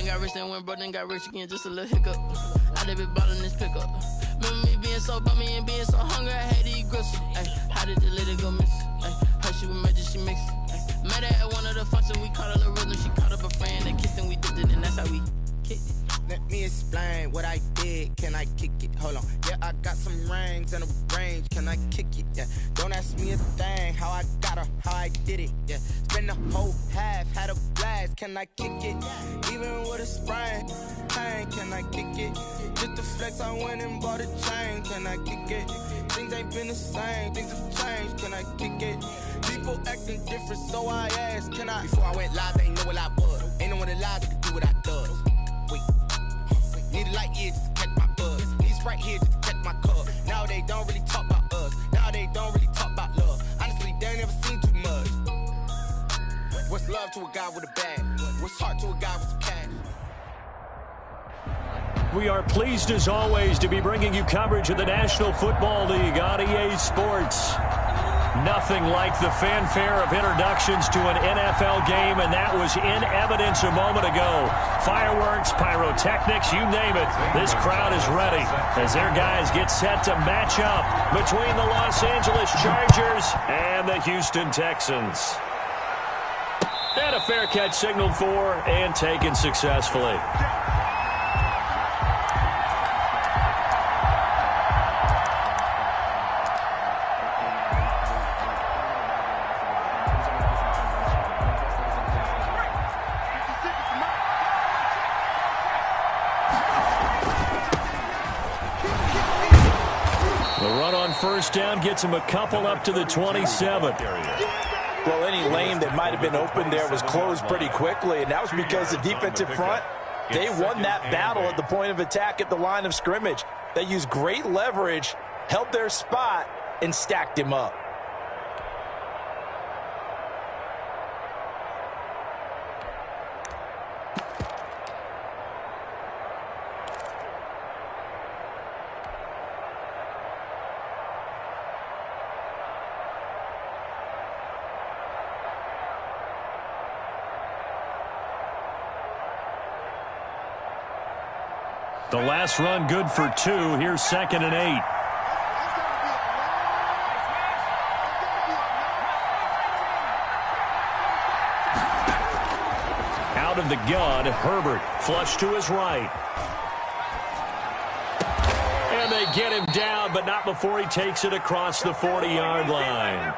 Then got rich, then went broke, then got rich again, just a little hiccup. I did be ballin' this pickup. Remember me being so bummy and being so hungry, I had to eat gristle. Ay, how did the lady go miss? Ay, how she was magic, she mixed. Met her at one of the functions, we caught a little rhythm. She caught up a friend, they kissed and we dipped it, and that's how we kicked it. Let me explain what I did. Can I kick it? Hold on. Yeah, I got some rings and a range. Can I kick it? Yeah. Don't ask me a thing. How I got her, how I did it. Yeah. Spend the whole half, had a blast. Can I kick it? Even with a sprain, pain. Can I kick it? Just to flex, I went and bought a chain. Can I kick it? Things ain't been the same. Things have changed. Can I kick it? People acting different, so I asked. Can I? Before I went live, they ain't know what I was. Ain't no one alive that could do what I does. Wait. Need a light year just to catch my buzz. Need right here just to catch my cup. Now they don't really talk about us. Now they don't really talk about love. Honestly, they ain't never seen too much. What's love to a guy with a bag? What's heart to a guy with some cash? We are pleased as always to be bringing you coverage of the National Football League on EA Sports. Nothing like the fanfare of introductions to an NFL game, and that was in evidence a moment ago. Fireworks, pyrotechnics, you name it. This crowd is ready as their guys get set to match up between the Los Angeles Chargers and the Houston Texans. And a fair catch signaled for and taken successfully. First down gets him a couple up to the 27. Well, any lane that might have been open there was closed pretty quickly, and that was because the defensive front, they won that battle at the point of attack at the line of scrimmage. They used great leverage, held their spot, and stacked him up. The last run good for 2. Here's 2nd and 8. Out of the gun, Herbert flush to his right. And they get him down, but not before he takes it across the 40-yard line.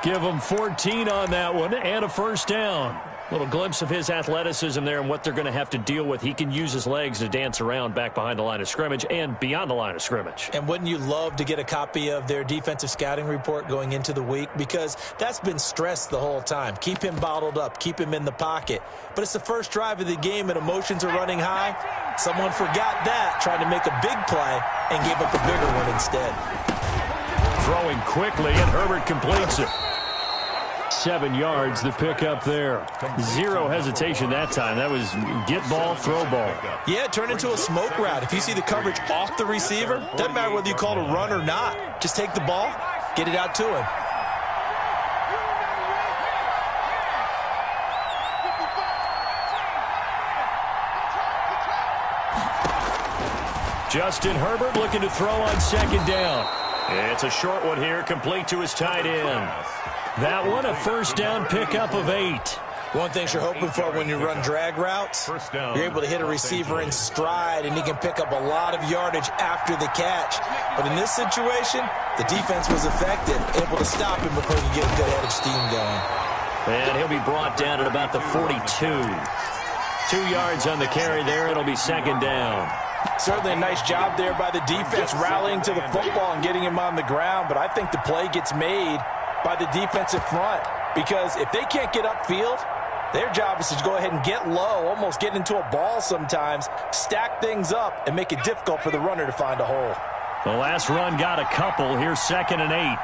Give him 14 on that one and a first down. Little glimpse of his athleticism there and what they're going to have to deal with. He can use his legs to dance around back behind the line of scrimmage and beyond the line of scrimmage. And wouldn't you love to get a copy of their defensive scouting report going into the week? Because that's been stressed the whole time. Keep him bottled up. Keep him in the pocket. But it's the first drive of the game and emotions are running high. Someone forgot that, tried to make a big play and gave up a bigger one instead. Throwing quickly, and Herbert completes it. 7 yards, the pickup there. Zero hesitation that time. That was get ball, throw ball. Yeah, it turned into a smoke route. If you see the coverage off the receiver, doesn't matter whether you call it a run or not. Just take the ball, get it out to him. Justin Herbert looking to throw on 2nd down. It's a short one here, complete to his tight end. That one, a first down pickup of 8. One thing you're hoping for when you run drag routes, you're able to hit a receiver in stride, and he can pick up a lot of yardage after the catch. But in this situation, the defense was effective, able to stop him before he get a good head of steam going. And he'll be brought down at about the 42. 2 yards on the carry there. It'll be 2nd down. Certainly a nice job there by the defense rallying to the football and getting him on the ground, but I think the play gets made by the defensive front, because if they can't get upfield, their job is to go ahead and get low, almost get into a ball sometimes, stack things up, and make it difficult for the runner to find a hole. The last run got a couple. Here's 2nd and 8.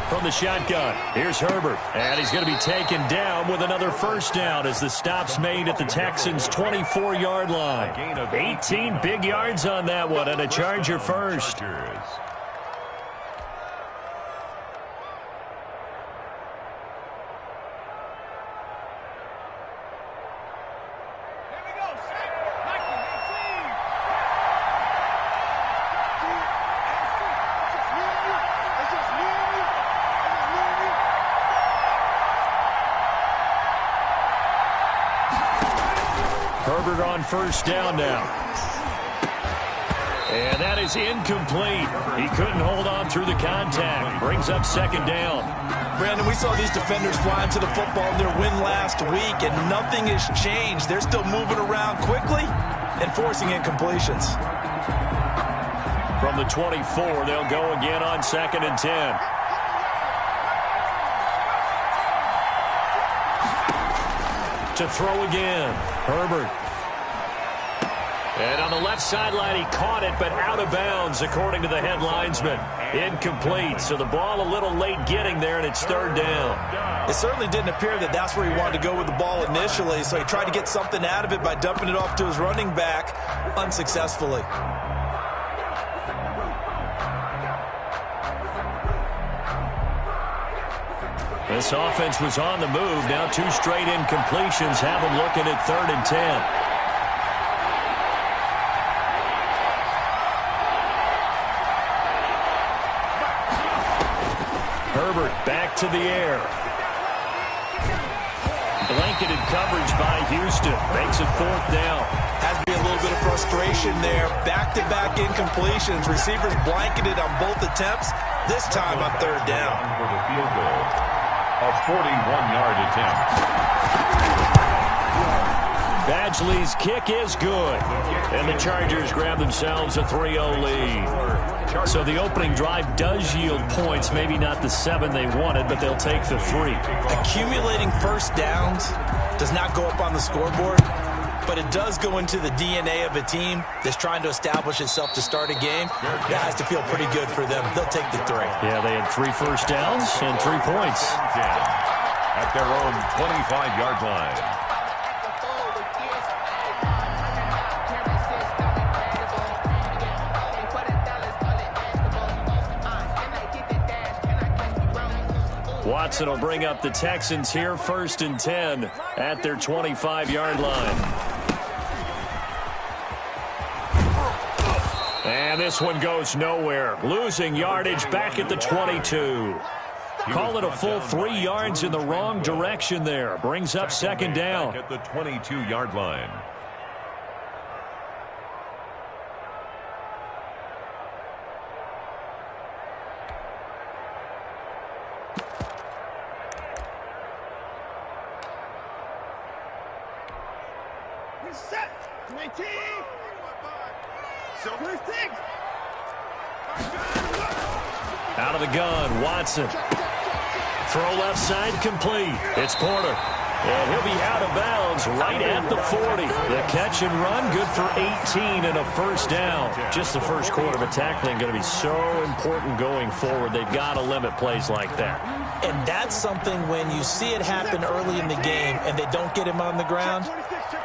From the shotgun, here's Herbert, and he's going to be taken down with another first down as the stop's made at the Texans' 24-yard line. 18 big yards on that one, and a Charger first. Herbert on first down now. And that is incomplete. He couldn't hold on through the contact. Brings up second down. Brandon, we saw these defenders flying to the football in their win last week, and nothing has changed. They're still moving around quickly and forcing incompletions. From the 24, they'll go again on 2nd and 10. To throw again, Herbert. And on the left sideline, he caught it, but out of bounds, according to the head linesman. Incomplete, so the ball a little late getting there, and it's 3rd down. It certainly didn't appear that that's where he wanted to go with the ball initially, so he tried to get something out of it by dumping it off to his running back unsuccessfully. This offense was on the move. Now 2 straight incompletions have them looking at 3rd and 10. Herbert back to the air. Blanketed coverage by Houston. Makes it 4th down. Has to be a little bit of frustration there. Back-to-back incompletions. Receivers blanketed on both attempts. This time on 3rd down. For the field goal, a 41-yard attempt. Badgley's kick is good. And the Chargers grab themselves a 3-0 lead. So the opening drive does yield points. Maybe not the 7 they wanted, but they'll take the 3. Accumulating first downs does not go up on the scoreboard, but it does go into the DNA of a team that's trying to establish itself to start a game. That has to feel pretty good for them. They'll take the 3. Yeah, they had 3 first downs and 3 points. At their own 25-yard line. Watson will bring up the Texans here, 1st and 10 at their 25-yard line. And this one goes nowhere. Losing yardage back at the 22. Call it a full 3 yards in the wrong direction there. Brings up 2nd down. At the 22-yard line. Out of the gun, Watson. Throw left side complete. It's Porter. And he'll be out of bounds right at the 40. The catch and run, good for 18 and a 1st down. Just the first quarter, but tackling going to be so important going forward. They've got to limit plays like that. And that's something when you see it happen early in the game and they don't get him on the ground,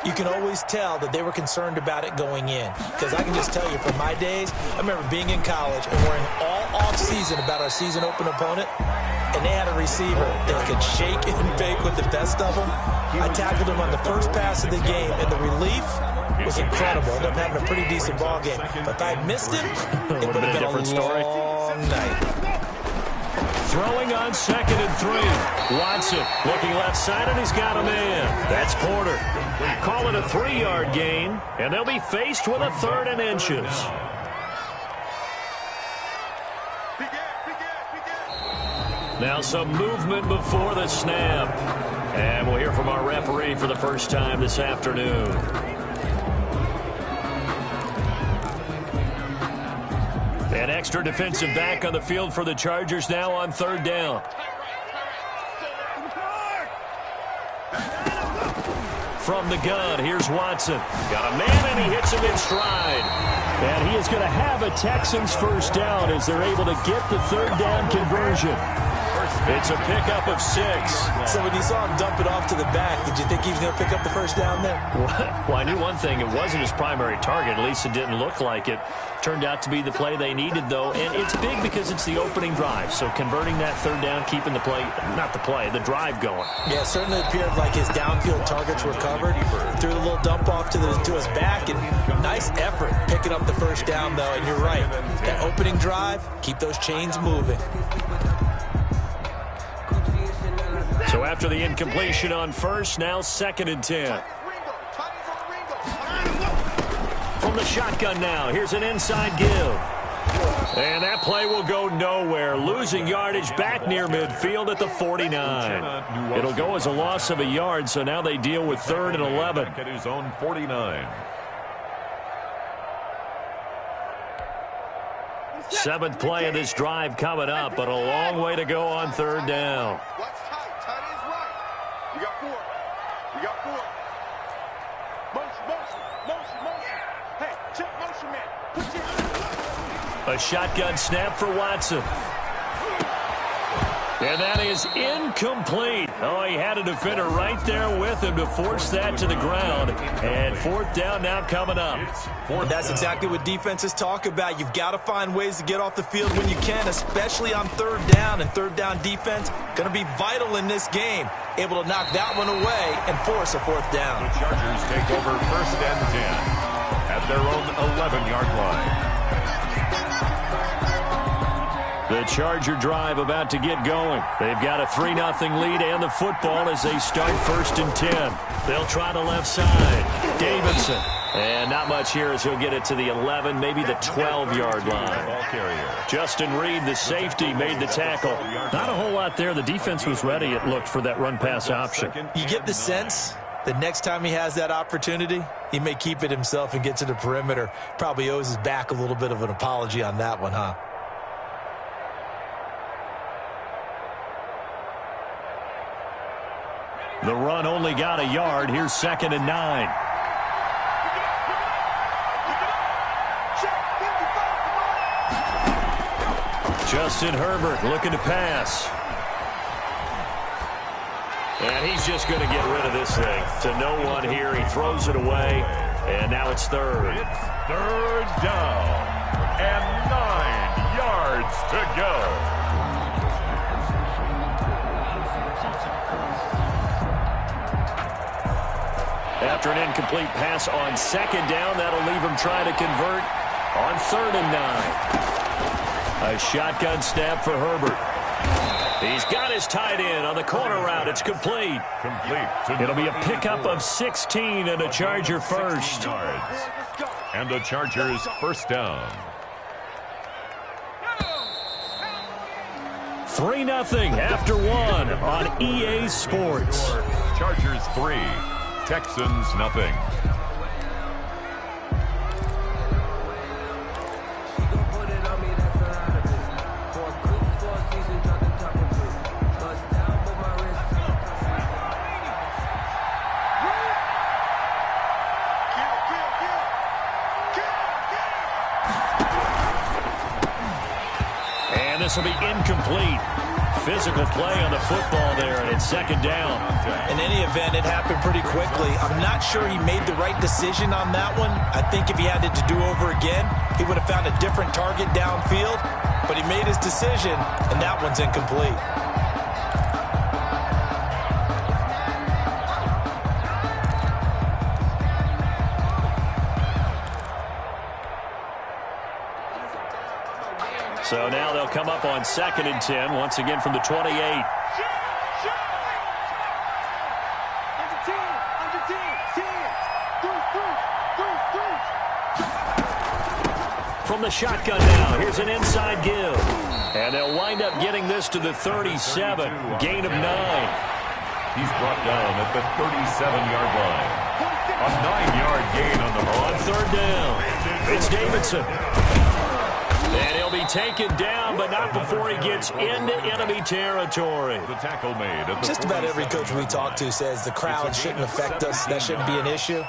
you can always tell that they were concerned about it going in. Because I can just tell you from my days, I remember being in college and worrying all off-season about our season open opponent. And they had a receiver that could shake and bake with the best of them. I tackled him on the first pass of the game, and the relief was incredible. Ended up having a pretty decent ball game. But if I had missed him, it would have been a different long night. Throwing on 2nd and 3. Watson looking left side, and he's got a man. That's Porter. Call it a 3-yard gain, and they'll be faced with a 3rd and inches. Now some movement before the snap. And we'll hear from our referee for the first time this afternoon. An extra defensive back on the field for the Chargers now on 3rd down. From the gun, here's Watson. Got a man, and he hits him in stride. And he is going to have a Texans 1st down as they're able to get the 3rd down conversion. It's a pickup of 6. So when you saw him dump it off to the back, did you think he was going to pick up the 1st down there? Well, I knew one thing. It wasn't his primary target. At least it didn't look like it. Turned out to be the play they needed, though. And it's big because it's the opening drive. So converting that 3rd down, keeping the play, not the play, the drive going. Yeah, it certainly appeared like his downfield targets were covered. Threw the little dump off to his back. And nice effort picking up the 1st down, though. And you're right. That opening drive, keep those chains moving. So after the incompletion on 1st, now 2nd and 10. From the shotgun now, here's an inside give. And that play will go nowhere, losing yardage back near midfield at the 49. It'll go as a loss of a yard, so now they deal with 3rd and 11. At his own 49. 7th play of this drive coming up, but a long way to go on 3rd down. Watch tight. Tight ends right. You got 4. You got 4. Motion. Hey, check motion, man. Put your hands. A shotgun snap for Watson. And that is incomplete. Oh, he had a defender right there with him to force that to the ground. And 4th down now coming up. And that's exactly what defenses talk about. You've got to find ways to get off the field when you can, especially on 3rd down. And 3rd down defense going to be vital in this game. Able to knock that one away and force a 4th down. The Chargers take over 1st and 10 at their own 11-yard line. The Charger drive about to get going. They've got a 3-0 lead and the football as they start 1st and 10. They'll try the left side. Davidson. And not much here as he'll get it to the 11, maybe the 12-yard line. Justin Reed, the safety, made the tackle. Not a whole lot there. The defense was ready, it looked, for that run-pass option. You get the sense that next time he has that opportunity, he may keep it himself and get to the perimeter. Probably owes his back a little bit of an apology on that one, huh? The run only got a yard. Here's 2nd and 9. Justin Herbert looking to pass. And he's just going to get rid of this thing. To no one here. He throws it away. And now it's 3rd. It's 3rd down. And 9 yards to go. After an incomplete pass on 2nd down, that'll leave him trying to convert on 3rd and 9. A shotgun snap for Herbert. He's got his tight end on the corner route. It's complete. It'll be a pickup of 16 and a Charger first. And the Chargers 1st down. 3-0 after 1 on EA Sports. Chargers 3. Texans nothing. And this will be incomplete. Physical play on the football there, and it's 2nd down. In any event, it happened pretty quickly. I'm not sure he made the right decision on that one. I think if he had it to do over again, he would have found a different target downfield. But he made his decision, and that one's incomplete. So now they'll come up on 2nd and 10, once again from the 28. From the shotgun now, here's an inside give. And they'll wind up getting this to the 37, gain of 9. He's brought down at the 37-yard line. A 9-yard gain on the ball. On 3rd down, it's Davidson. And he'll be taken down, but not before he gets into enemy territory. The tackle made. Just about every coach we talk to says the crowd shouldn't affect us. That shouldn't be an issue.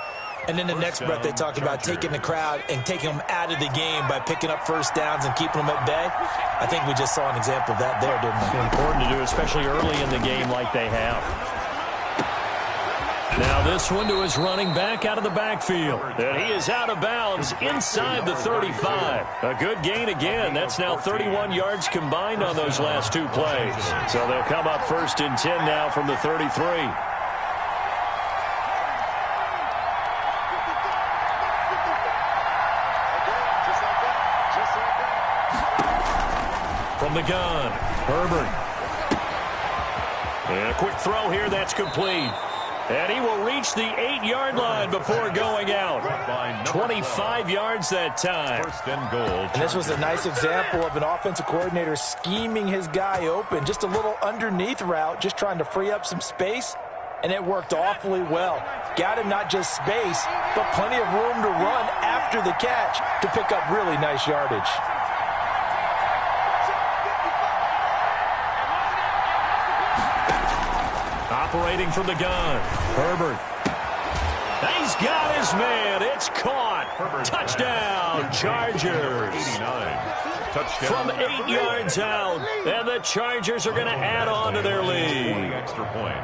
And then the next breath they talk about taking the crowd and taking them out of the game by picking up 1st downs and keeping them at bay. I think we just saw an example of that there, didn't we? Important to do, especially early in the game like they have. Now this one to his running back out of the backfield. And he is out of bounds inside the 35. A good gain again. That's now 31 yards combined on those last 2 plays. So they'll come up 1st and 10 now from the 33. From the gun, Herbert. And a quick throw here, that's complete. And he will reach the 8-yard line before going out. 25 yards that time. First and goal. And this was a nice example of an offensive coordinator scheming his guy open. Just a little underneath route, just trying to free up some space. And it worked awfully well. Got him not just space, but plenty of room to run after the catch to pick up really nice yardage. Operating from the gun, Herbert. He's got his man. It's caught. Touchdown, Chargers. 89. Touchdown. From 8 yards out. And the Chargers are going to add on to their lead. Extra point.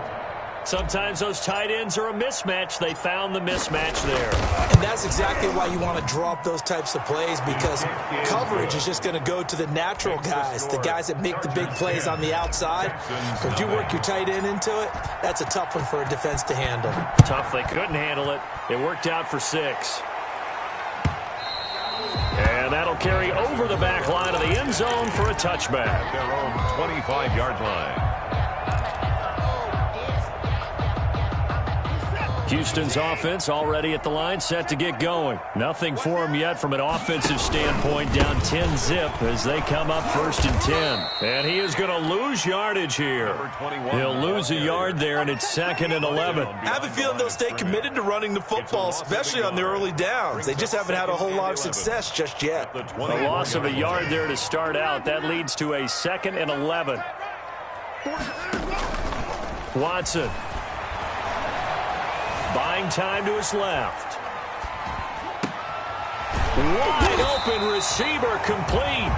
Sometimes those tight ends are a mismatch. They found the mismatch there. And that's exactly why you want to draw up those types of plays, because coverage is just going to go to the natural guys, the guys that make the big plays on the outside. If you work your tight end into it, that's a tough one for a defense to handle. Tough. They couldn't handle it. It worked out for 6. And that'll carry over the back line of the end zone for a touchback. Their own 25-yard line. Houston's offense already at the line, set to get going. Nothing for them yet from an offensive standpoint, down 10-zip as they come up 1st and 10. And he is going to lose yardage here. He'll lose a yard there, and it's 2nd and 11. I have a feeling they'll stay committed to running the football, especially on their early downs. They just haven't had a whole lot of success just yet. A loss of a yard there to start out. That leads to a 2nd and 11. Watson. Buying time to his left. Wide open receiver complete.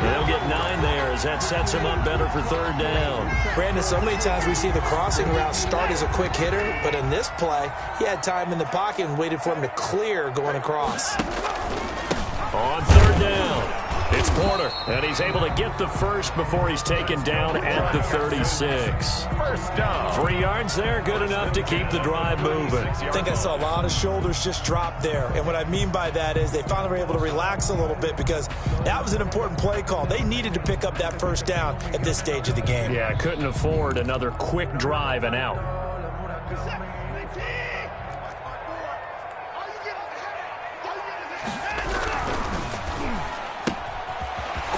They'll get 9 there as that sets him up better for 3rd down. Brandon, so many times we see the crossing route start as a quick hitter, but in this play, he had time in the pocket and waited for him to clear going across. On 3rd down, it's Porter, and he's able to get the first before he's taken down at the 36. First down. 3 yards there, good enough to keep the drive moving. I think I saw a lot of shoulders just drop there, and what I mean by that is they finally were able to relax a little bit because that was an important play call. They needed to pick up that first down at this stage of the game. Yeah, couldn't afford another quick drive and out.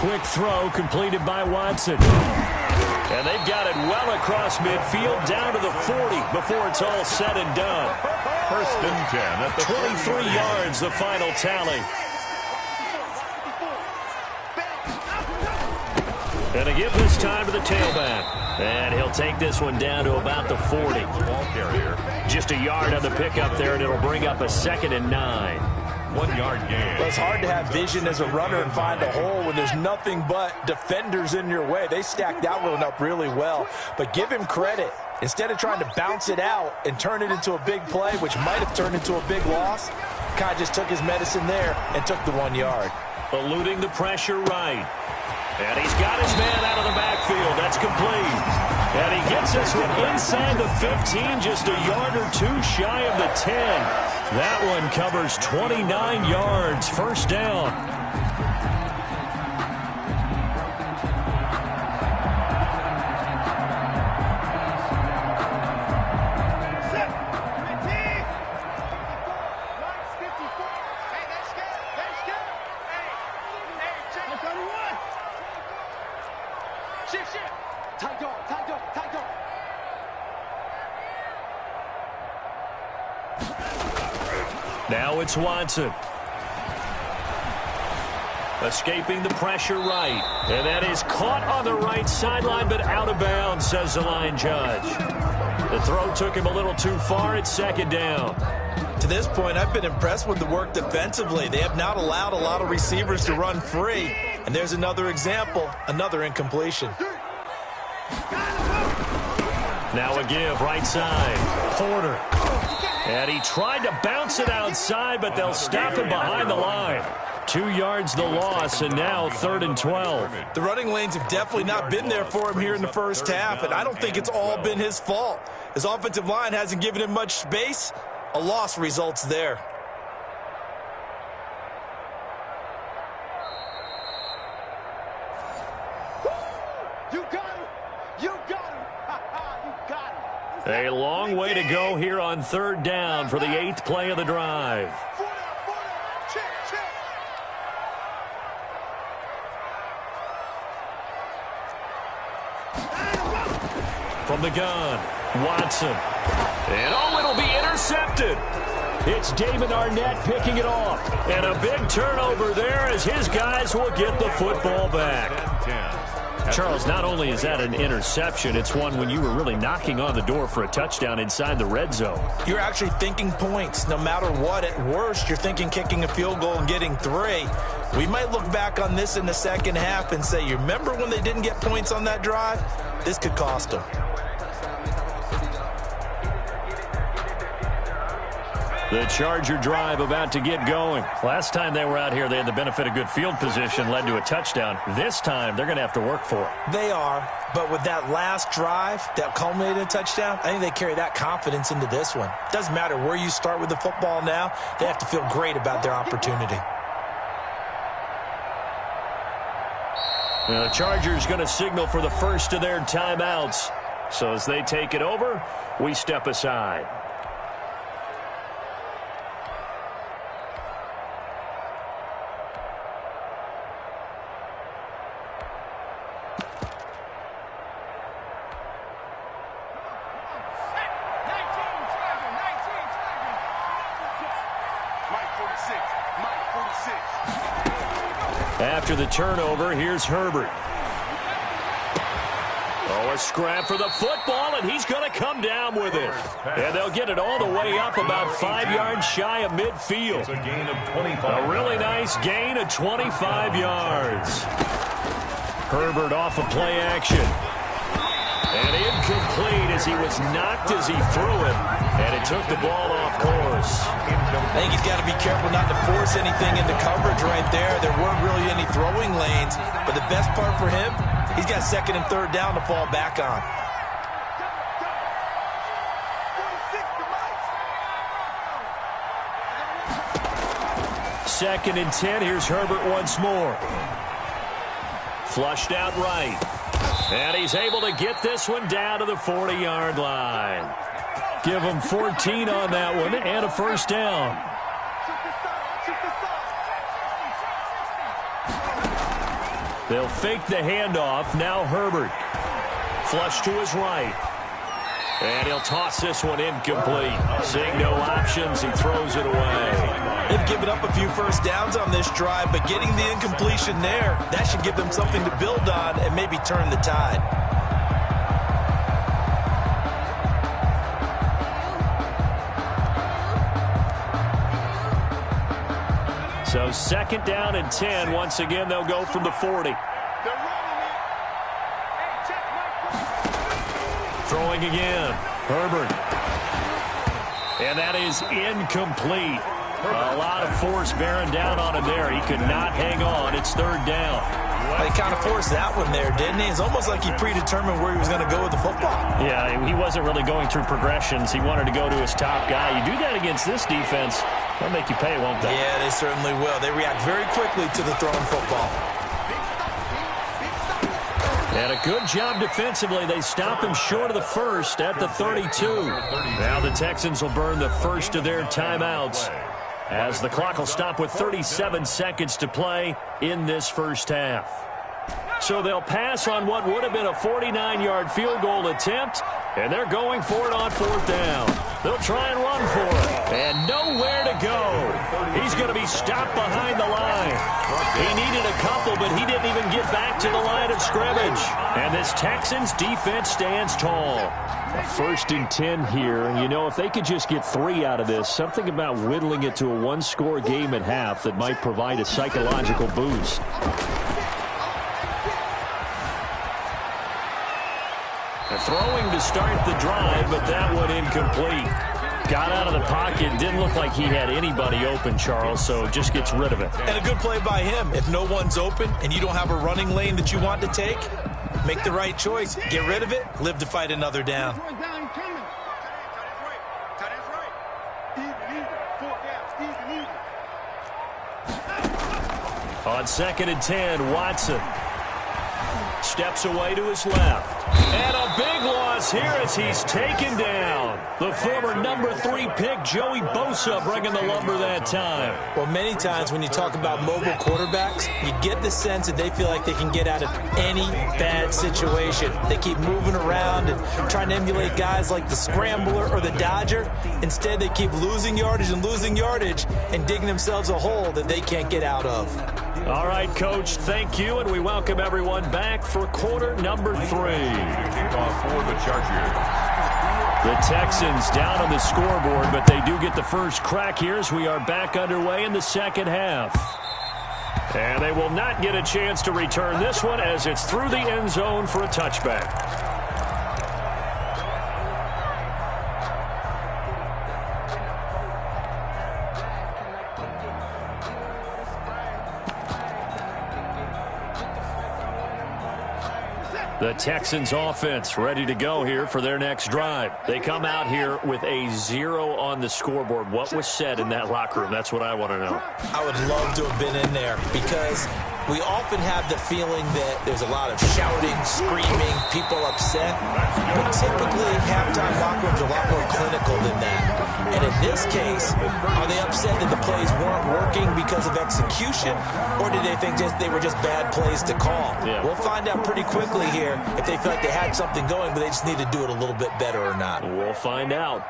Quick throw completed by Watson. And they've got it well across midfield down to the 40 before it's all said and done. 1st and 10 at the 23 yards, the final tally. And a give this time to the tailback. And he'll take this one down to about the 40. ball carrier. Just a yard on the pickup there, and it'll bring up a 2nd and 9. 1-yard gain. Well, it's hard to have vision as a runner and find a hole when there's nothing but defenders in your way. They stacked that one up really well. But give him credit. Instead of trying to bounce it out and turn it into a big play, which might have turned into a big loss, kind of just took his medicine there and took the 1 yard. Eluding the pressure right. And he's got his man out of the backfield. That's complete. And he gets this one inside the 15, just a yard or 2 shy of the 10. That one covers 29 yards, 1st down. Now it's Watson. Escaping the pressure right. And that is caught on the right sideline, but out of bounds, says the line judge. The throw took him a little too far. It's 2nd down. To this point, I've been impressed with the work defensively. They have not allowed a lot of receivers to run free. And there's another example, another incompletion. Now a give, right side. Porter. And he tried to bounce it outside, but they'll stop him behind the line. 2 yards the loss, and now 3rd and 12. The running lanes have definitely not been there for him here in the first half, and I don't think it's all been his fault. His offensive line hasn't given him much space. A loss results there. You got him! You got him! You got him! A long way to go here on third down for the 8th play of the drive. From the gun, Watson. And oh, it'll be intercepted. It's Damon Arnett picking it off. And a big turnover there as his guys will get the football back. Charles, not only is that an interception, it's one when you were really knocking on the door for a touchdown inside the red zone. You're actually thinking points. No matter what, at worst, you're thinking kicking a field goal and getting 3. We might look back on this in the second half and say, you remember when they didn't get points on that drive? This could cost them. The Charger drive about to get going. Last time they were out here, they had the benefit of good field position, led to a touchdown. This time, they're going to have to work for it. They are, but with that last drive that culminated in a touchdown, I think they carry that confidence into this one. Doesn't matter where you start with the football now, they have to feel great about their opportunity. The Chargers going to signal for the first of their timeouts. So as they take it over, we step aside. After the turnover, here's Herbert. Oh, a scrap for the football, and he's going to come down with it. And they'll get it all the way up about 5 yards shy of midfield. A gain of 25. A really nice gain of 25 yards. Herbert off of play action. And incomplete as he was knocked as he threw it. And it took the ball off course. I think he's got to be careful not to force anything into coverage right there. There weren't really any throwing lanes. But the best part for him, he's got second and third down to fall back on. Second and 10. Here's Herbert once more. Flushed out right. And he's able to get this one down to the 40-yard line. Give him 14 on that one and a first down. They'll fake the handoff. Now Herbert. Flush to his right. And he'll toss this one incomplete. Seeing no options, he throws it away. They've given up a few first downs on this drive, but getting the incompletion there, that should give them something to build on and maybe turn the tide. So second down and 10. Once again, they'll go from the 40. Throwing again. Herbert. And that is incomplete. A lot of force bearing down on him there. He could not hang on. It's third down. He kind of forced that one there, didn't he? It's almost like he predetermined where he was going to go with the football. Yeah, he wasn't really going through progressions. He wanted to go to his top guy. You do that against this defense, they'll make you pay, won't they? Yeah, they certainly will. They react very quickly to the thrown football. And a good job defensively. They stop him short of the first at the 32. Now the Texans will burn the first of their timeouts, as the clock will stop with 37 seconds to play in this first half. So they'll pass on what would have been a 49-yard field goal attempt, and they're going for it on fourth down. They'll try and run for it, and nowhere to go. He's going to be stopped behind the line. He needed a couple, but he didn't even get back to the line of scrimmage. And this Texans defense stands tall. A first and 10 here. You know, if they could just get 3 out of this, something about whittling it to a one-score game at half that might provide a psychological boost. Throwing to start the drive, but that one incomplete. Got out of the pocket. Didn't look like he had anybody open, Charles, so just gets rid of it. And a good play by him. If no one's open and you don't have a running lane that you want to take, make the right choice. Get rid of it. Live to fight another down. On On 2nd and 10, Watson. steps away to his left. And a big loss here as he's taken down. The former number 3 pick, Joey Bosa, bringing the lumber that time. Well, many times when you talk about mobile quarterbacks, you get the sense that they feel like they can get out of any bad situation. They keep moving around and trying to emulate guys like the Scrambler or the Dodger. Instead, they keep losing yardage and digging themselves a hole that they can't get out of. All right, Coach, thank you, and we welcome everyone back for quarter number 3. Kickoff for the Chargers. The Texans down on the scoreboard, but they do get the first crack here as we are back underway in the second half. And they will not get a chance to return this one as it's through the end zone for a touchback. The Texans offense ready to go here for their next drive. They come out here with a 0 on the scoreboard. What was said in that locker room? That's what I want to know. I would love to have been in there because we often have the feeling that there's a lot of shouting, screaming, people upset. But typically, halftime locker rooms are a lot more clinical than that. And in this case, are they upset that the plays weren't working because of execution, or did they think they were just bad plays to call? Yeah. We'll find out pretty quickly here if they feel like they had something going, but they just need to do it a little bit better or not. We'll find out.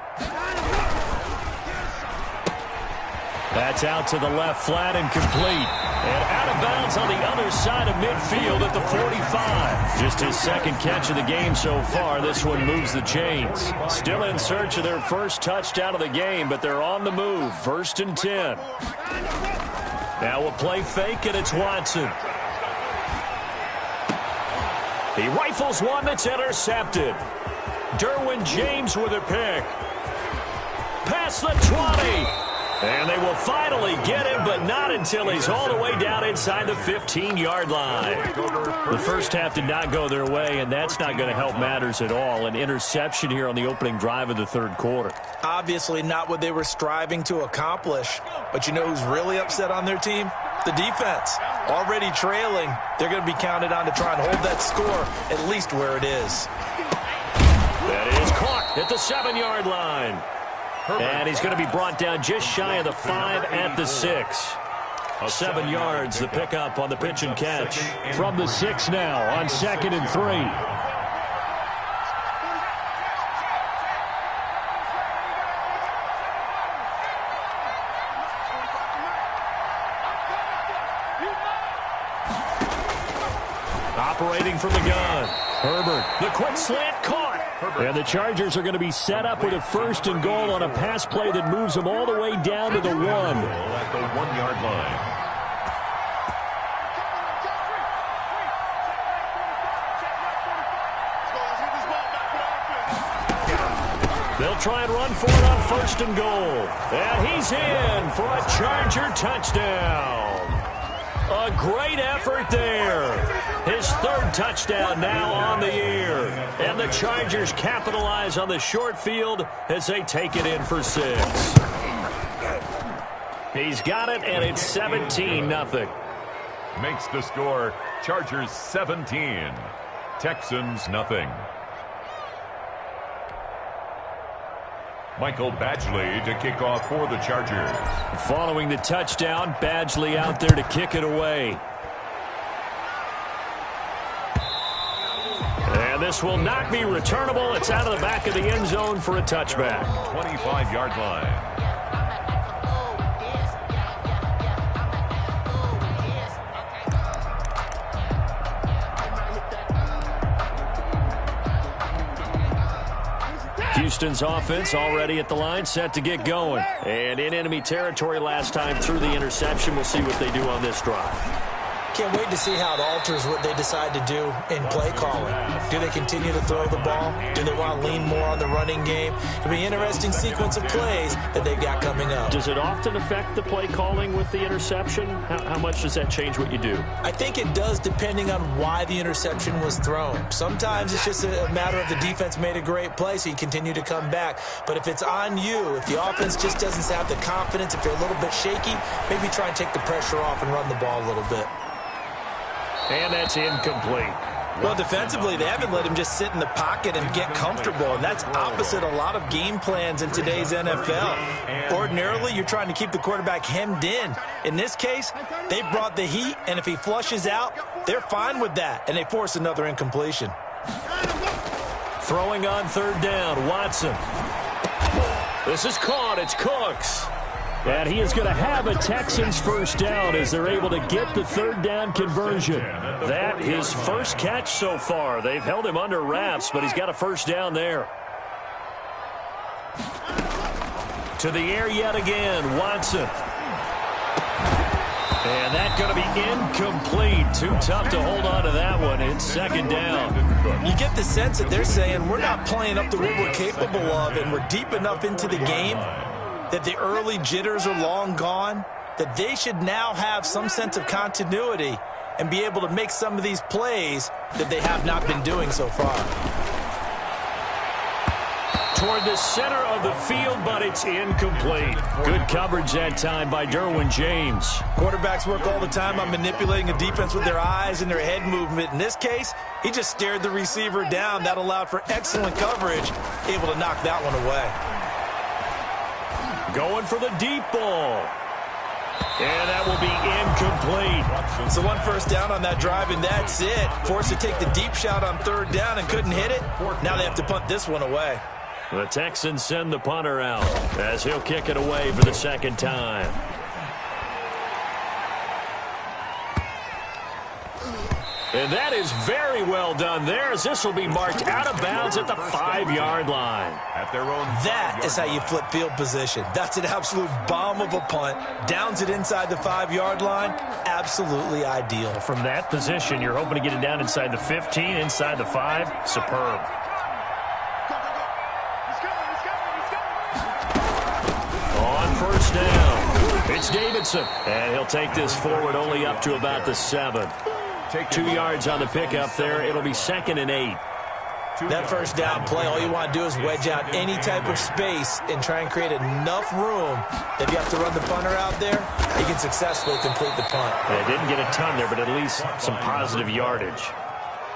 That's out to the left, flat and complete. And out of bounds on the other side of midfield at the 45. Just his second catch of the game so far. This one moves the chains. Still in search of their first touchdown of the game, but they're on the move. 1st and 10. Now we'll play fake, and it's Watson. He rifles one that's intercepted. Derwin James with a pick. Past the 20. And they will finally get him, but not until he's all the way down inside the 15-yard line. The first half did not go their way, and that's not going to help matters at all. An interception here on the opening drive of the third quarter. Obviously not what they were striving to accomplish. But you know who's really upset on their team? The defense. Already trailing, they're going to be counted on to try and hold that score at least where it is. That is caught at the 7-yard line. And he's going to be brought down just shy of the 5 at the 6. 7 yards, the pickup on the pitch and catch. From the 6 now on 2nd and 3. Operating from the gun. Herbert, the quick slant caught. And the Chargers are going to be set up with a 1st and goal on a pass play that moves them all the way down to the 1. At the 1-yard line. They'll try and run for it on 1st and goal. And he's in for a Charger touchdown. A great effort there. His 3rd touchdown now on the year. And the Chargers capitalize on the short field as they take it in for 6. He's got it, and it's 17-0. Makes the score Chargers 17, Texans nothing. Michael Badgley to kick off for the Chargers. Following the touchdown, Badgley out there to kick it away. And this will not be returnable. It's out of the back of the end zone for a touchback. 25-yard line. Houston's offense already at the line, set to get going. And in enemy territory last time through the interception. We'll see what they do on this drive. Can't wait to see how it alters what they decide to do in play calling. Do they continue to throw the ball? Do they want to lean more on the running game? It'll be an interesting sequence of plays that they've got coming up. Does it often affect the play calling with the interception? How much does that change what you do? I think it does, depending on why the interception was thrown. Sometimes it's just a matter of the defense made a great play, so you continue to come back. But if it's on you, if the offense just doesn't have the confidence, if you're a little bit shaky, maybe try and take the pressure off and run the ball a little bit. And that's incomplete. Well, defensively, they haven't let him just sit in the pocket and get comfortable, and that's opposite a lot of game plans in today's NFL. Ordinarily, you're trying to keep the quarterback hemmed in. In this case, they brought the heat, and if he flushes out, they're fine with that, and they force another incompletion. Throwing on third down, Watson. This is caught. It's Cooks. And he is going to have a Texans first down as they're able to get the third down conversion. That his first catch so far. They've held him under wraps, but he's got a first down there. To the air yet again, Watson. And that's going to be incomplete. Too tough to hold on to that one. It's second down. You get the sense that they're saying we're not playing up to what we're capable of, and we're deep enough into the game that the early jitters are long gone, that they should now have some sense of continuity and be able to make some of these plays that they have not been doing so far. Toward the center of the field, but it's incomplete. Good coverage that time by Derwin James. Quarterbacks work all the time on manipulating a defense with their eyes and their head movement. In this case, he just stared the receiver down. That allowed for excellent coverage, able to knock that one away. Going for the deep ball. And that will be incomplete. So one first down on that drive, and that's it. Forced to take the deep shot on third down and couldn't hit it. Now they have to punt this one away. The Texans send the punter out as he'll kick it away for the second time. And that is very well done there, as this will be marked out of bounds at the 5-yard line. That is how you flip field position. That's an absolute bomb of a punt. Downs it inside the 5-yard line. Absolutely ideal. From that position, you're hoping to get it down inside the 15, inside the 5. Superb. On first down, it's Davidson. And he'll take this forward only up to about the 7. 2 yards on the pickup there. It'll be 2nd and 8. That first down play, all you want to do is wedge out any type of space and try and create enough room that if you have to run the punter out there, he can successfully complete the punt. They didn't get a ton there, but at least some positive yardage.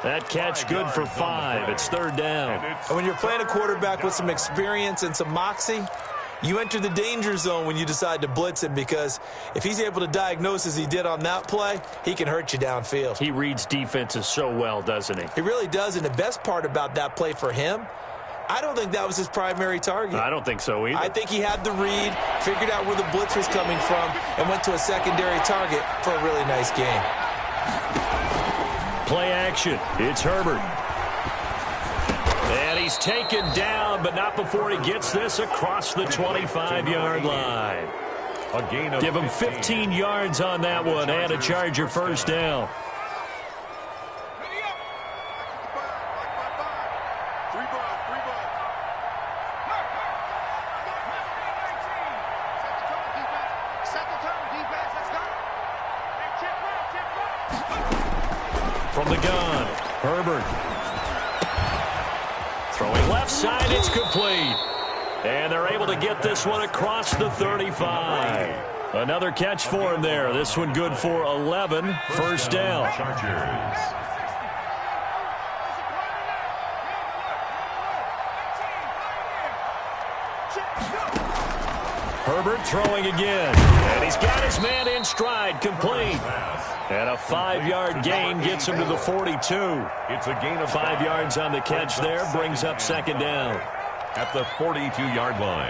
That catch good for 5. It's third down. And when you're playing a quarterback with some experience and some moxie, you enter the danger zone when you decide to blitz him, because if he's able to diagnose as he did on that play, he can hurt you downfield. He reads defenses so well, doesn't he? He really does, and the best part about that play for him, I don't think that was his primary target. I don't think so either. I think he had the read, figured out where the blitz was coming from, and went to a secondary target for a really nice game. Play action. It's Herbert. And he's taken down, but not before he gets this across the 25-yard line. Give him 15 yards on that one and a Charger first down. From the gun, Herbert. Throwing left side, it's complete. And they're able to get this one across the 35. Another catch for him there. This one good for 11. First down. Herbert throwing again. And he's got his man in stride, complete. And a 5-yard gain gets him to the 42. It's a gain of 5 yards on the catch there, brings up second down. At the 42-yard line.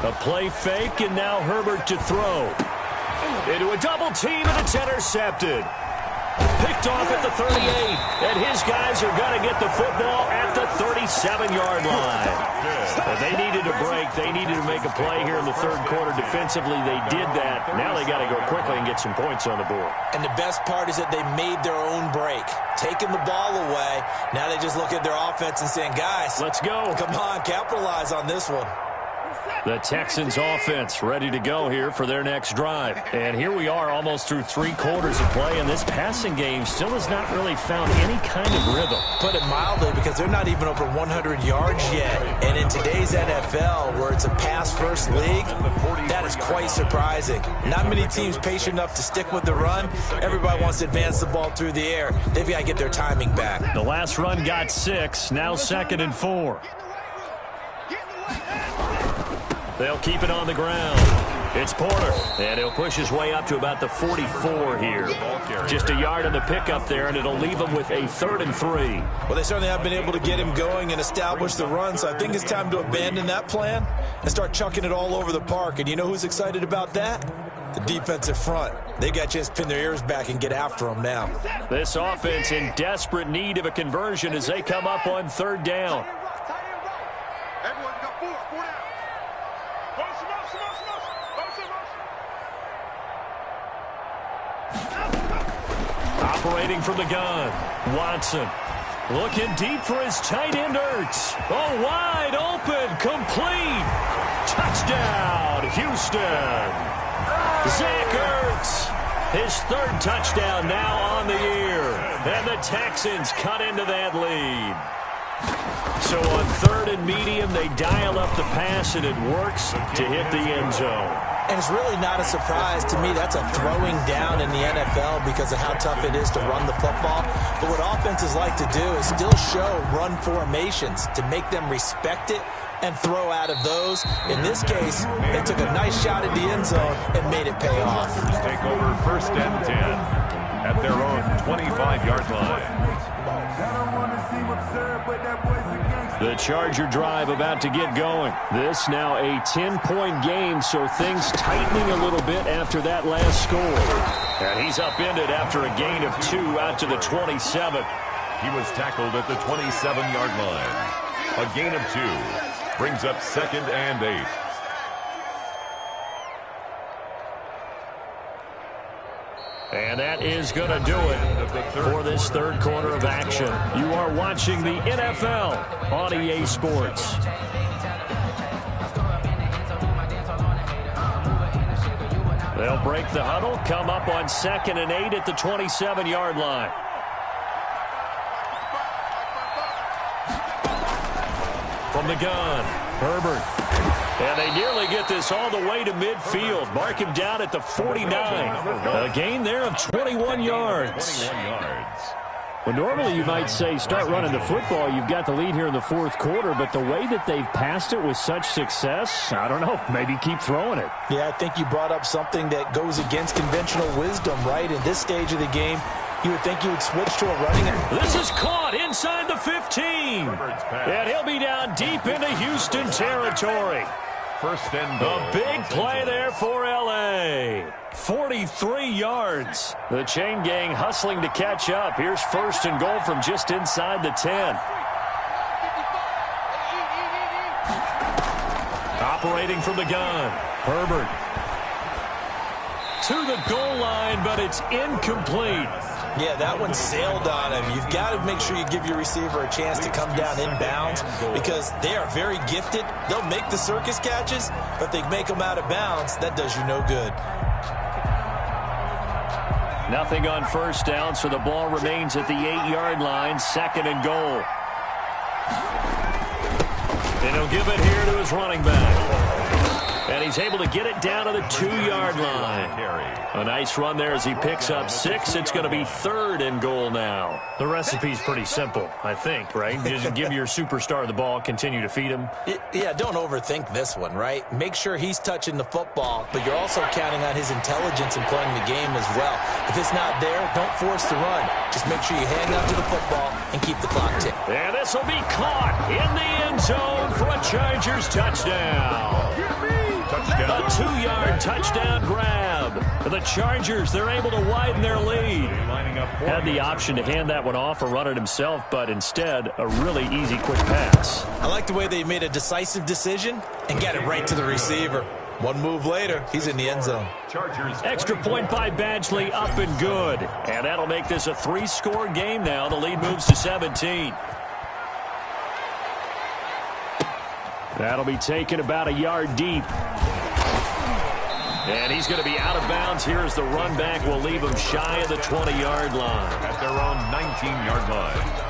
A play fake, and now Herbert to throw. Into a double team, and it's intercepted. Picked off at the 38, and his guys are going to get the football at the 37-yard line. But they needed a break. They needed to make a play here in the third quarter. Defensively, they did that. Now they got to go quickly and get some points on the board. And the best part is that they made their own break, taking the ball away. Now they just look at their offense and saying, guys, let's go. Come on, capitalize on this one. The Texans offense ready to go here for their next drive. And here we are almost through 3 quarters of play, and this passing game still has not really found any kind of rhythm. Put it mildly, because they're not even over 100 yards yet. And in today's NFL, where it's a pass-first league, that is quite surprising. Not many teams patient enough to stick with the run. Everybody wants to advance the ball through the air. They've got to get their timing back. The last run got 6, now 2nd and 4. They'll keep it on the ground. It's Porter, and he'll push his way up to about the 44 here. Just a yard on the pickup there, and it'll leave him with a 3rd and 3. Well, they certainly have been able to get him going and establish the run, so I think it's time to abandon that plan and start chucking it all over the park. And you know who's excited about that? The defensive front. They got a chance to pin their ears back and get after them now. This offense in desperate need of a conversion as they come up on 3rd down. Everyone got 4 down. Operating from the gun, Watson. Looking deep for his tight end, Ertz. Oh, wide open, complete. Touchdown, Houston. Zach Ertz, his 3rd touchdown now on the year. And the Texans cut into that lead. So on 3rd and medium, they dial up the pass, and it works to hit the end zone. And it's really not a surprise to me. That's a throwing down in the NFL because of how tough it is to run the football. But what offenses like to do is still show run formations to make them respect it and throw out of those. In this case, they took a nice shot at the end zone and made it pay off. Take over 1st and 10 at their own 25-yard line. The Charger drive about to get going. This now a 10-point game, so things tightening a little bit after that last score. And he's upended after a gain of 2 out to the 27. He was tackled at the 27-yard line. A gain of 2 brings up 2nd and 8. And that is going to do it for this 3rd quarter of action. You are watching the NFL on EA Sports. They'll break the huddle, come up on 2nd and 8 at the 27-yard line. From the gun, Herbert. And they nearly get this all the way to midfield. Mark him down at the 49. A gain there of 21 yards. Well, normally you might say start running the football. You've got the lead here in the 4th quarter, but the way that they've passed it with such success, I don't know, maybe keep throwing it. Yeah, I think you brought up something that goes against conventional wisdom, right? In this stage of the game, you would think you would switch to a running. This is caught inside the 15. And he'll be down deep into Houston territory. 1st and goal. A big play there for L.A. 43 yards. The chain gang hustling to catch up. Here's 1st and goal from just inside the 10. Operating from the gun, Herbert. To the goal line, but it's incomplete. Yeah, that one sailed on him. You've got to make sure you give your receiver a chance to come down inbounds because they are very gifted. They'll make the circus catches, but they make them out of bounds. That does you no good. Nothing on 1st down, so the ball remains at the 8-yard line, 2nd and goal. And he'll give it here to his running back. And he's able to get it down to the 2-yard line. A nice run there as he picks up 6. It's going to be 3rd and goal now. The recipe's pretty simple, I think, right? Just give your superstar the ball, continue to feed him. Yeah, don't overthink this one, right? Make sure he's touching the football, but you're also counting on his intelligence in playing the game as well. If it's not there, don't force the run. Just make sure you hang on to the football and keep the clock ticking. And this will be caught in the end zone for a Chargers touchdown. A 2-yard touchdown grab. The Chargers, they're able to widen their lead. Had the option to hand that one off or run it himself, but instead, a really easy, quick pass. I like the way they made a decisive decision and got it right to the receiver. One move later, he's in the end zone. Extra point by Badgley, up and good. And that'll make this a 3-score game now. The lead moves to 17. That'll be taken about a yard deep. And he's going to be out of bounds here as the run back will leave him shy of the 20-yard line. At their own 19-yard line.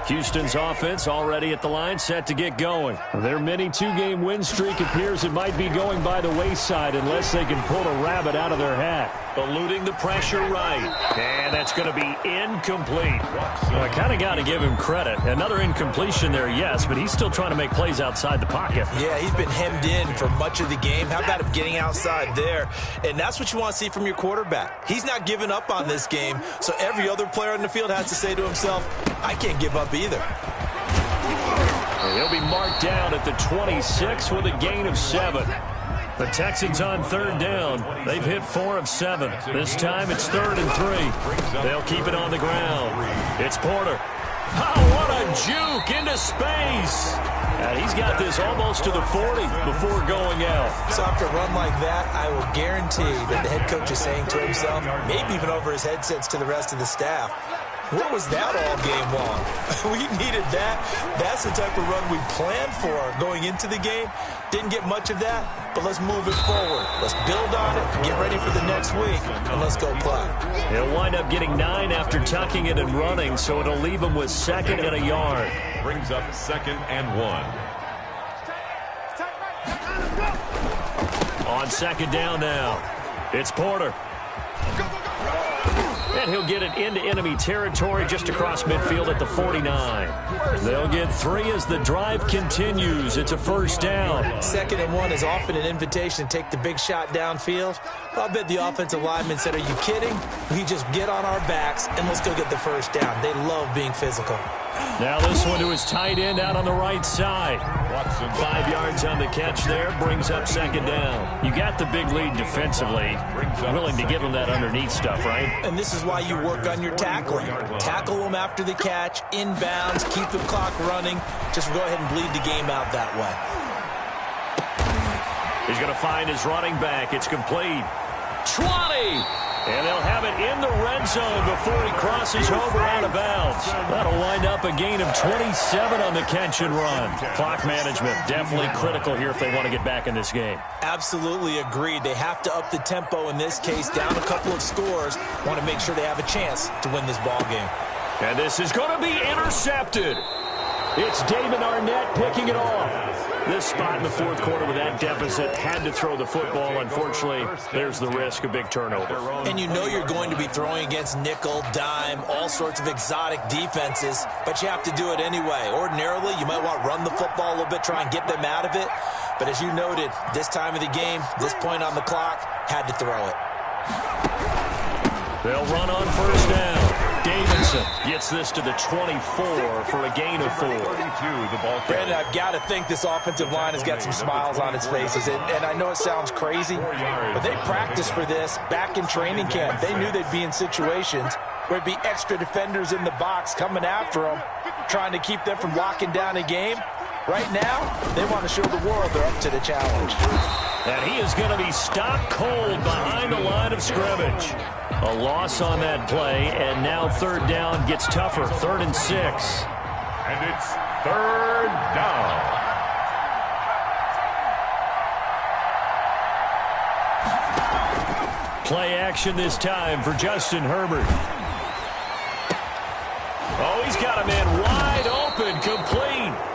Houston's offense already at the line, set to get going. Their mini two-game win streak appears it might be going by the wayside unless they can pull a rabbit out of their hat. Eluding the pressure right. And that's going to be incomplete. Well, I kind of got to give him credit. Another incompletion there, yes, but he's still trying to make plays outside the pocket. Yeah, he's been hemmed in for much of the game. How about him getting outside there? And that's what you want to see from your quarterback. He's not giving up on this game, so every other player on the field has to say to himself, I can't give up either. And he'll be marked down at the 26 with a gain of 7. The Texans on third down. They've hit 4 of 7. This time it's 3rd and 3. They'll keep it on the ground. It's Porter. Oh, what a juke into space. And he's got this almost to the 40 before going out. So after a run like that, I will guarantee that the head coach is saying to himself, maybe even over his headsets to the rest of the staff, what was that all game long? We needed that. That's the type of run we planned for going into the game. Didn't get much of that, but let's move it forward. Let's build on it, get ready for the next week, and let's go play. He'll wind up getting 9 after tucking it and running, so it'll leave him with 2nd and a yard. Brings up 2nd and 1. On 2nd down now, it's Porter. And he'll get it into enemy territory just across midfield at the 49. They'll get 3 as the drive continues. It's a 1st down. 2nd and 1 is often an invitation to take the big shot downfield. I'll bet the offensive lineman said, are you kidding? We just get on our backs and let's go get the 1st down. They love being physical. Now this one to his tight end out on the right side. 5 yards on the catch there, brings up 2nd down. You got the big lead defensively. Willing to give him that underneath stuff, right? And this is why you work on your tackling. Tackle them after the catch, inbounds, keep the clock running. Just go ahead and bleed the game out that way. He's going to find his running back. It's complete. 20! And they'll have it in the red zone before he crosses over out of bounds. That'll wind up a gain of 27 on the catch and run. Clock management definitely critical here if they want to get back in this game. Absolutely agreed. They have to up the tempo in this case, down a couple of scores. Want to make sure they have a chance to win this ball game. And this is going to be intercepted. It's Damon Arnett picking it off. This spot in the 4th quarter with that deficit, had to throw the football. Unfortunately, there's the risk of big turnover. And you know you're going to be throwing against nickel, dime, all sorts of exotic defenses, but you have to do it anyway. Ordinarily, you might want to run the football a little bit, try and get them out of it. But as you noted, this time of the game, this point on the clock, had to throw it. They'll run on 1st down. Davidson gets this to the 24 for a gain of 4. Brandon, I've got to think this offensive line has got some smiles on its faces. And I know it sounds crazy, but they practiced for this back in training camp. They knew they'd be in situations where it'd be extra defenders in the box coming after them, trying to keep them from locking down a game. Right now, they want to show the world they're up to the challenge. And he is going to be stopped cold behind the line of scrimmage. A loss on that play, and now 3rd down gets tougher. 3rd and 6. And it's 3rd down. Play action this time for Justin Herbert. Oh, he's got a man wide open, complete.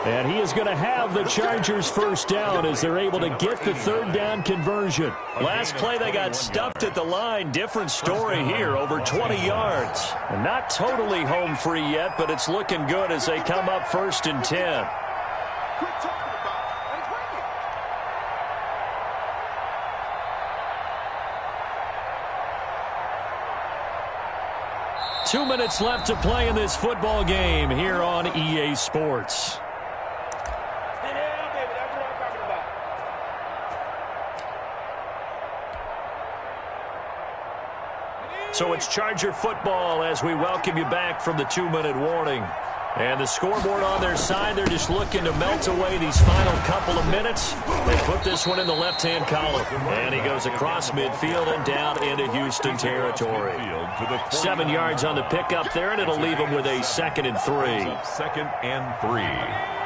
And he is going to have the Chargers 1st down as they're able to get the 3rd down conversion. Last play, they got stuffed at the line. Different story here, over 20 yards. And not totally home free yet, but it's looking good as they come up 1st and 10. 2 minutes left to play in this football game here on EA Sports. So it's Charger football as we welcome you back from the 2-minute warning. And the scoreboard on their side, they're just looking to melt away these final couple of minutes. They put this one in the left-hand column. And he goes across midfield and down into Houston territory. 7 yards on the pickup there, and it'll leave them with a 2nd and 3. 2nd and 3.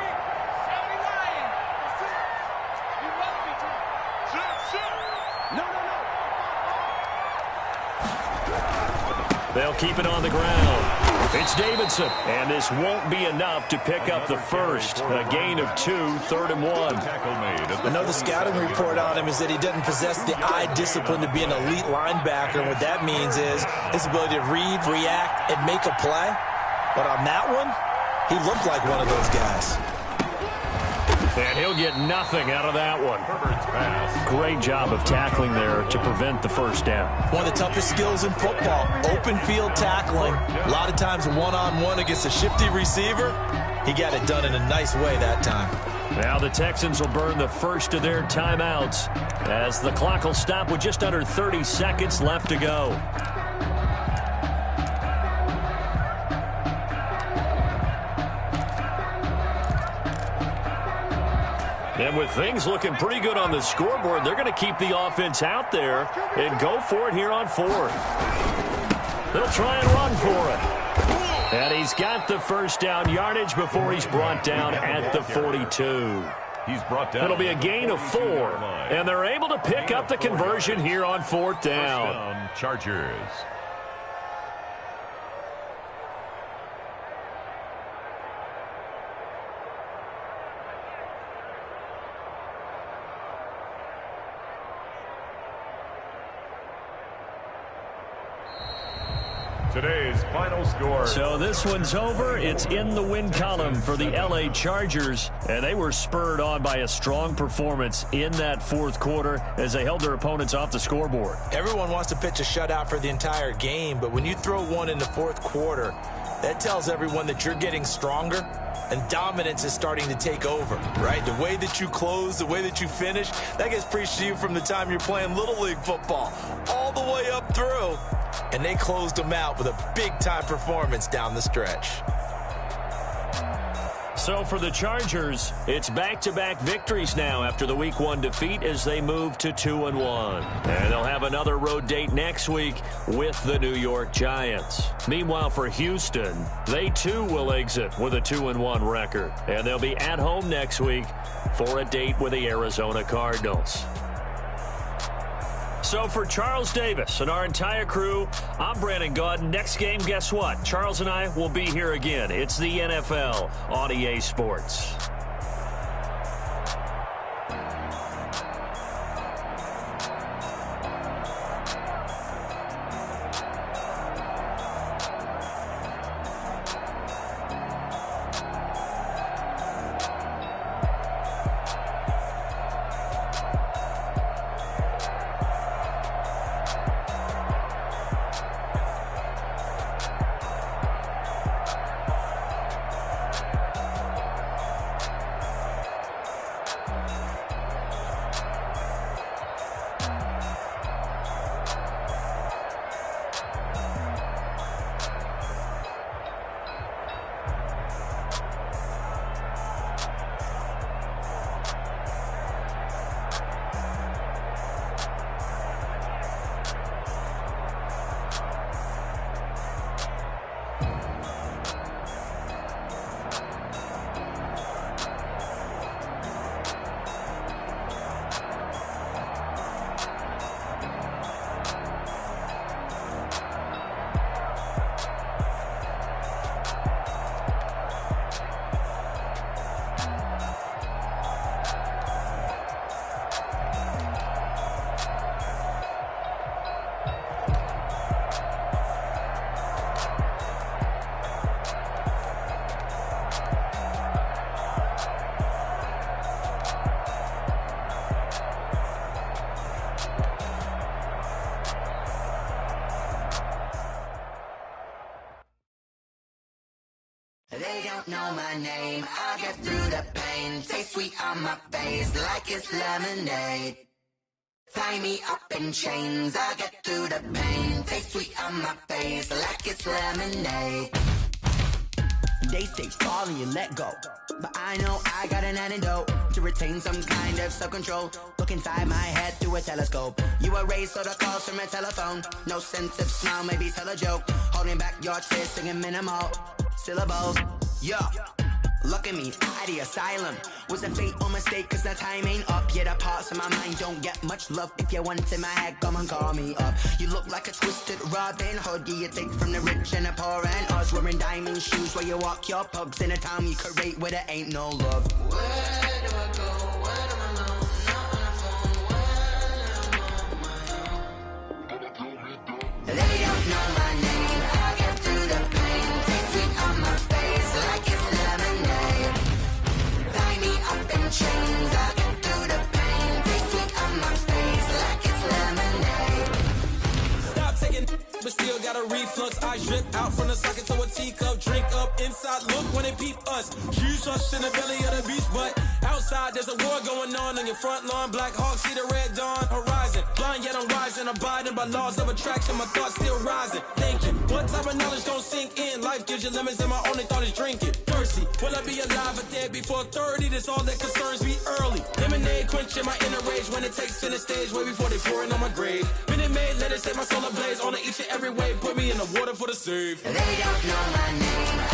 They'll keep it on the ground. It's Davidson, and this won't be enough to pick up the first. A gain of 2, 3rd and 1. I know the scouting report on him is that he doesn't possess the eye discipline to be an elite linebacker. And what that means is his ability to read, react, and make a play. But on that one, he looked like one of those guys. And he'll get nothing out of that one. Great job of tackling there to prevent the first down. One of the toughest skills in football, open field tackling. A lot of times one-on-one against a shifty receiver. He got it done in a nice way that time. Now the Texans will burn the first of their timeouts as the clock will stop with just under 30 seconds left to go. And with things looking pretty good on the scoreboard, they're going to keep the offense out there and go for it here on 4th. They'll try and run for it. And he's got the first down yardage before he's brought down at the 42. He's brought down. It'll be a gain of 4. And they're able to pick up the conversion here on 4th down. Chargers. Today's final score. So this one's over. It's in the win column for the L.A. Chargers, and they were spurred on by a strong performance in that 4th quarter as they held their opponents off the scoreboard. Everyone wants to pitch a shutout for the entire game, but when you throw one in the 4th quarter, that tells everyone that you're getting stronger and dominance is starting to take over, right? The way that you close, the way that you finish, that gets preached to you from the time you're playing Little League football all the way up through. And they closed them out with a big-time performance down the stretch. So for the Chargers, it's back-to-back victories now after the Week 1 defeat as they move to 2-1. And they'll have another road date next week with the New York Giants. Meanwhile, for Houston, they too will exit with a 2-1 record. And they'll be at home next week for a date with the Arizona Cardinals. So for Charles Davis and our entire crew, I'm Brandon Gaudin. Next game, guess what? Charles and I will be here again. It's the NFL on EA Sports. They don't know my name, I get through the pain. Taste sweet on my face like it's lemonade. Tie me up in chains, I get through the pain. Taste sweet on my face like it's lemonade. They say fall and you let go, but I know I got an antidote to retain some kind of self-control. Look inside my head through a telescope. You erase all the calls from a telephone. No sense of smile, maybe tell a joke. Holding back your tears, singing minimal syllables. Yeah. Look at me, at the asylum. Was a fate or mistake, cause the time ain't up. Yet the parts of my mind don't get much love. If you want in my head, come and call me up. You look like a twisted Robin Hood. You take from the rich and the poor and us. Wearing diamond shoes while you walk your pugs in a town you create where there ain't no love. Where do I go? Where do I know? Not on the phone when I'm on my own. They don't know my name. I get through the pain. Taste sweet on my face like it's lemonade. Tie me up in chains. I get through the pain. Taste sweet on my face like it's lemonade. Stop taking, but still got a reflux. I drip out from the socket to a teacup. Drink up inside. Look when they peep us. Huge us in the belly of the beast, but outside there's a war going on your front lawn. Black Hawk see the red dawn horizon. Blind yet I'm rising, abiding by laws of attraction. My thoughts still rising. Thinking, what type of knowledge don't sink in? Life gives you lemons, and my only thought is drinking. Thirsty, will I be alive or dead before 30? That's all that concerns me early. Lemonade quenching my inner rage when it takes center stage way before they pour it on my grave. Minute Maid, let it set my soul ablaze on each and every way. Put me in the water for the save. They don't know my name.